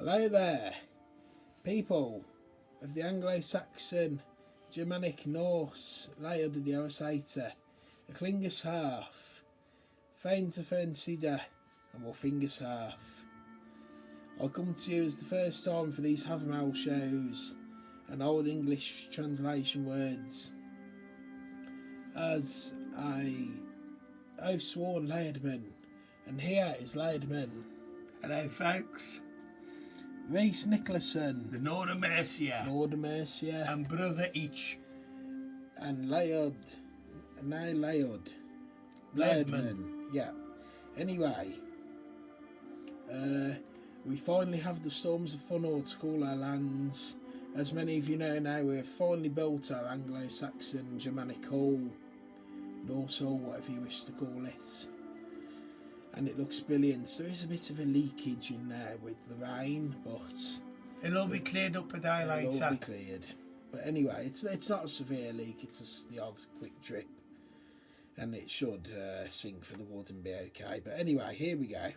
Hello there, people of the Anglo-Saxon, Germanic, Norse, Laird of the Osater, a Klingus half, Fain to Fernsider, and Wolfingus half. I'll come to you as the first time for these havermal shows and old English translation words as I've sworn Lairdman, and here is Lairdman. Hello folks. Reese Nicholson, The Norda Mercia. and brother each. And Laird. Lairdman. Yeah. Anyway, we finally have the Storms of Funor to call our lands. As many of you know now, we've finally built our Anglo-Saxon Germanic Hall, Norse Hall, whatever you wish to call it. And it looks brilliant. There is a bit of a leakage in there with the rain, but It'll all be cleared up a day later. It'll all be cleared. But anyway, it's not a severe leak, it's just the odd quick drip. And it should sink for the wood and be okay. But anyway, here we go.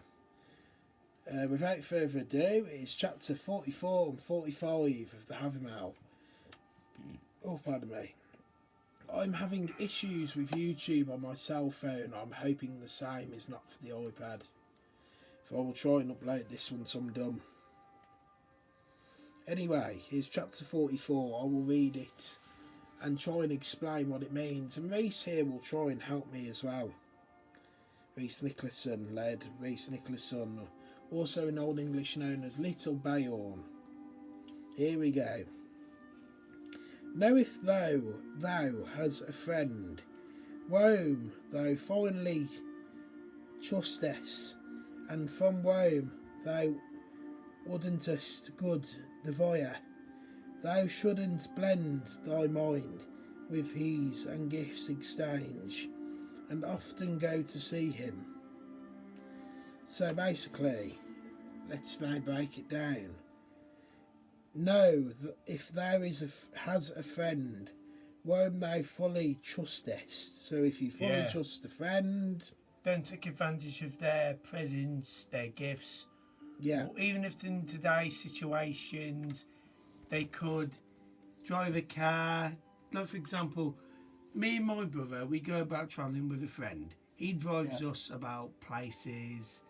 Without further ado, it's chapter 44 and 45 of the Havermal. Oh, pardon me. I'm having issues with YouTube on my cell phone. I'm hoping the same is not for the iPad. So I will try and upload this once I'm done. Anyway, here's chapter 44. I will read it and try and explain what it means. And Reese here will try and help me as well. Reese Nicholson, led Reese Nicholson, also in Old English known as Little Bayorn. Here we go. Know if thou has a friend, whom thou finally trustest, and from whom thou wouldn't good devour, thou shouldn't blend thy mind with his and gifts exchange, and often go to see him. So basically, let's now break it down. Know that if thou has a friend, whom thou fully trustest. So if you fully trust a friend, don't take advantage of their presence, their gifts. Yeah. Or even if in today's situations, they could drive a car. Like for example, me and my brother, we go about travelling with a friend. He drives us about places.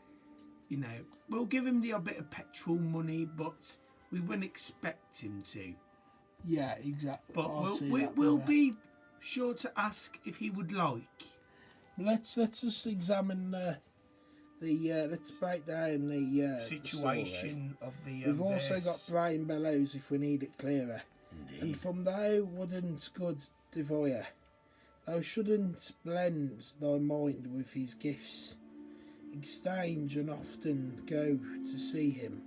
You know, we'll give him the odd bit of petrol money, but we wouldn't expect him to. Yeah, exactly. But we'll be sure to ask if he would like. Let's just examine let's break down the situation the of the. We've also got Brian Bellows if we need it clearer. Indeed. And from thou wouldn't good devour, thou shouldn't blend thy mind with his gifts, exchange and often go to see him.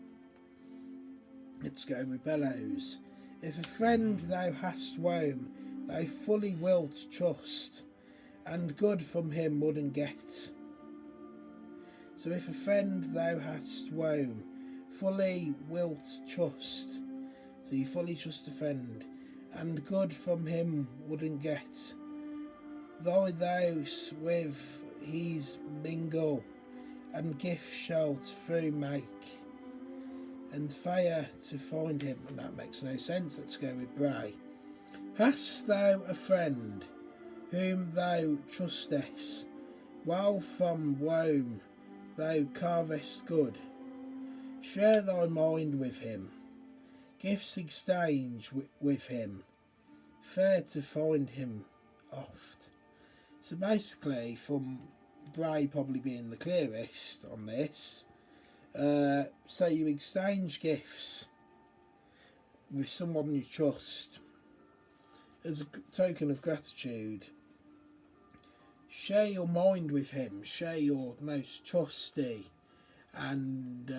Let's go with Bellows. If a friend thou hast whom thou fully wilt trust, and good from him wouldn't get. So if a friend thou hast whom fully wilt trust, so you fully trust a friend, and good from him wouldn't get, though thous with his mingle, and gift shalt through make, and fair to find him. And that makes no sense. Let's go with Bray. Hast thou a friend whom thou trustest, while from whom thou carvest good, share thy mind with him, gifts exchange with him, fair to find him oft. So basically, from Bray probably being the clearest on this, so you exchange gifts with someone you trust as a token of gratitude. Share your mind with him, share your most trusty and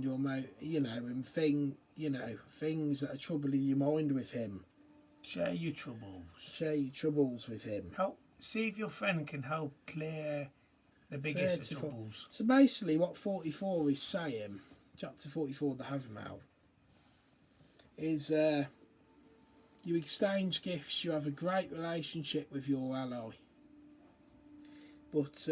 your and things that are troubling your mind with him. Share your troubles. Share your troubles with him. See if your friend can help clear the biggest of troubles. So basically what 44 is saying, chapter 44 of the Havermal, is you exchange gifts, you have a great relationship with your ally. But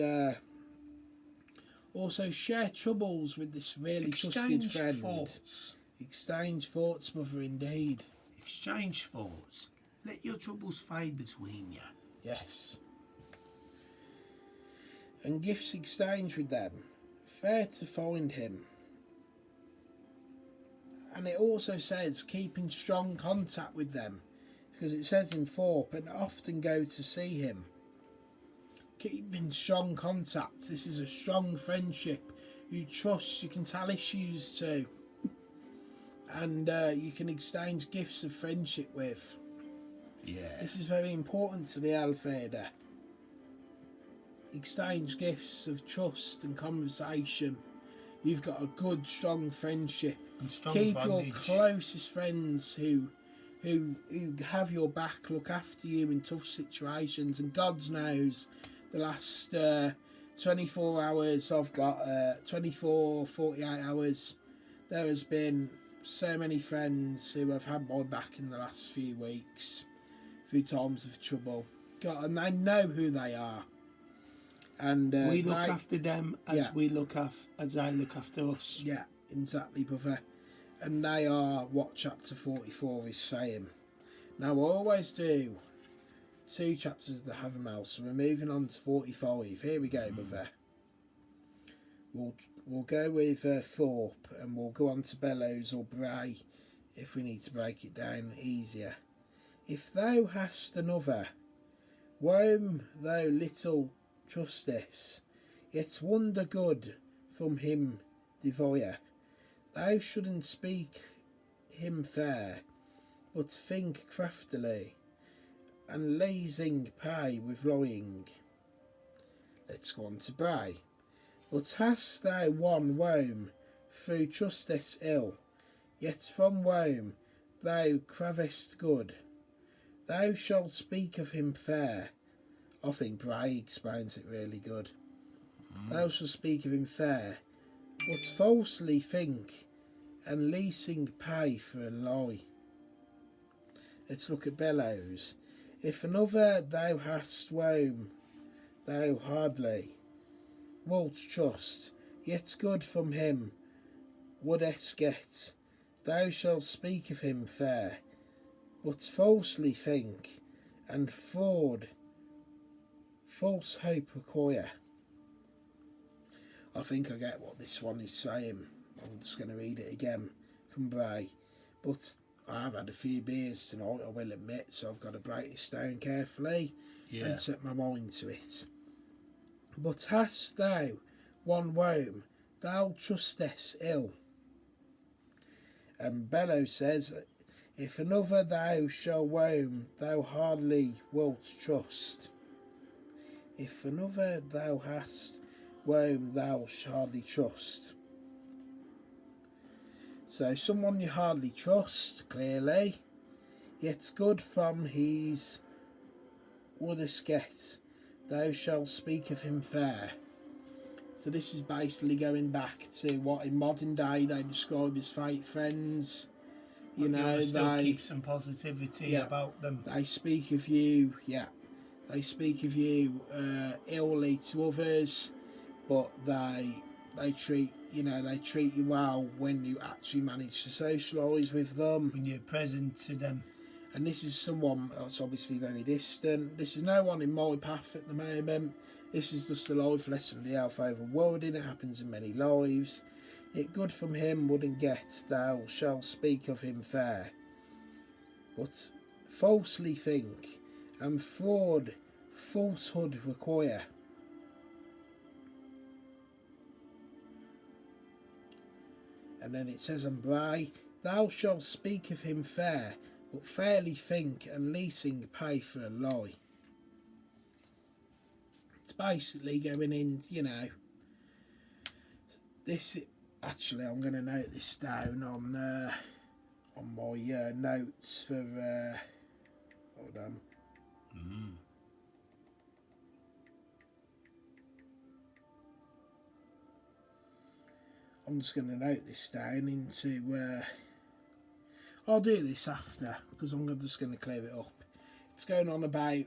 Also, share troubles with this really trusted Exchange friend. thoughts. Exchange thoughts, mother, indeed. Exchange thoughts. Let your troubles fade between you. Yes. And gifts exchange with them. Fair to find him. And it also says keep in strong contact with them. Because it says in 4, and often go to see him. Keep in strong contact. This is a strong friendship. You trust, you can tell issues to. And you can exchange gifts of friendship with. Yeah. This is very important to the Alfeda. Exchange gifts of trust and conversation. You've got a good, strong friendship. And strong Keep bondage. your closest friends who have your back, look after you in tough situations. And God knows, the last 24 hours, I've got 48 hours. There has been so many friends who have had my back in the last few weeks through times of trouble. God, and they know who they are. And we look after them as they look after us. Yeah, exactly, brother. And they are what chapter 44 is saying. Now, I always do 2 chapters of the havermal, so we're moving on to 45. Here we go, brother. We'll go with Thorpe, and we'll go on to Bellows or Bray if we need to break it down easier. If thou hast another, whom thou little trustest, yet wonder good from him devour, thou shouldn't speak him fair, but think craftily, and lazing pay with lying. Let's go on to Bray. But hast thou one whom thou trustest ill, yet from whom thou cravest good, thou shalt speak of him fair. I think Bray explains it really good. Thou shalt speak of him fair, but falsely think, and leasing pay for a lie. Let's look at Bellows. If another thou hast whom thou hardly wilt trust, yet good from him wouldest get, thou shalt speak of him fair, but falsely think, and fraud false hope acquire. I think I get what this one is saying. I'm just going to read it again from Bray. But I've had a few beers tonight, I will admit, so I've got to break this down carefully and set my mind to it. But hast thou one whom thou trustest ill? And Bellow says, if another thou shall whom thou hardly wilt trust. If another thou hast whom thou hardly trust. So someone you hardly trust, clearly, yet good from his wouldest get, thou shalt speak of him fair. So this is basically going back to what in modern day they describe as fake friends. You know, they keep some positivity about them. They speak of you, they speak of you illly to others, but they treat you well when you actually manage to socialise with them. When you're present to them. And this is someone that's obviously very distant. This is no one in my path at the moment. This is just a life lesson, the Alpha overworlding. It happens in many lives. Yet good from him wouldn't get, thou shalt speak of him fair. But falsely think, and falsehood require. And then it says on Bray, thou shalt speak of him fair, but fairly think, and leasing pay for a lie. It's basically going in, this, actually I'm going to note this down on my notes for, hold on. I'm just going to note this down into, I'll do this after, because I'm just going to clear it up. It's going on about,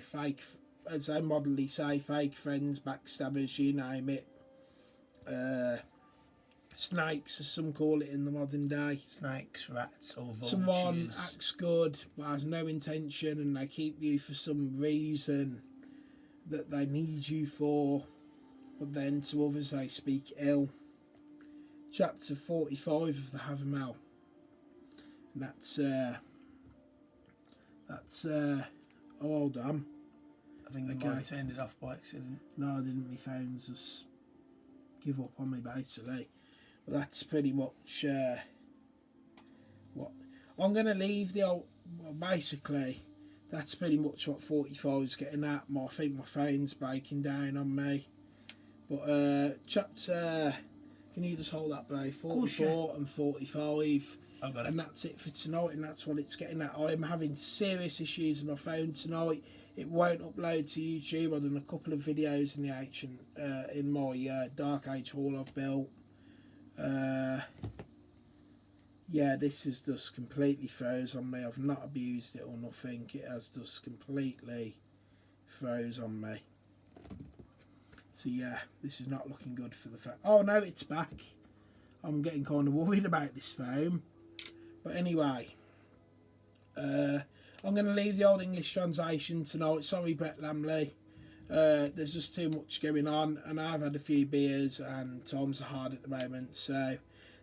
fake, as I modernly say, fake friends, backstabbers, you name it. snakes, as some call it in the modern day. Snakes, rats, or vultures. Someone acts good but has no intention, and they keep you for some reason that they need you for, but then to others they speak ill. Chapter 45 of the Havermal. And that's oh, hold on. I think you might have turned it off by accident. No, I didn't. My phone's just give up on me basically. But that's pretty much what I'm going to leave the old. Well, basically, that's pretty much what 45 is getting at. I think my phone's breaking down on me. But chapter, can you just hold that, bro? 44 and 45. I got it. And that's it for tonight, and that's what it's getting at. I'm having serious issues with my phone tonight. It won't upload to YouTube. I've done a couple of videos in the ancient, in my Dark Age hall I've built. Yeah, this is just completely froze on me. I've not abused it or nothing. It has just completely froze on me. So yeah, this is not looking good for the fact. Oh no, it's back. I'm getting kind of worried about this phone. But anyway, I'm going to leave the Old English translation tonight. Sorry, Brett Lamley. There's just too much going on, and I've had a few beers, and times are hard at the moment. So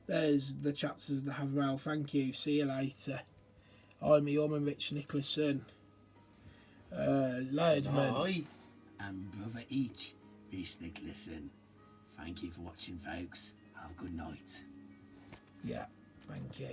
there's the chapters of the Havermal. Thank you. See you later. I'm Yorman Rich Nicholson. Loudman. Hi, I'm Brother Each, Rich Nicholson. Thank you for watching, folks. Have a good night. Yeah, thank you.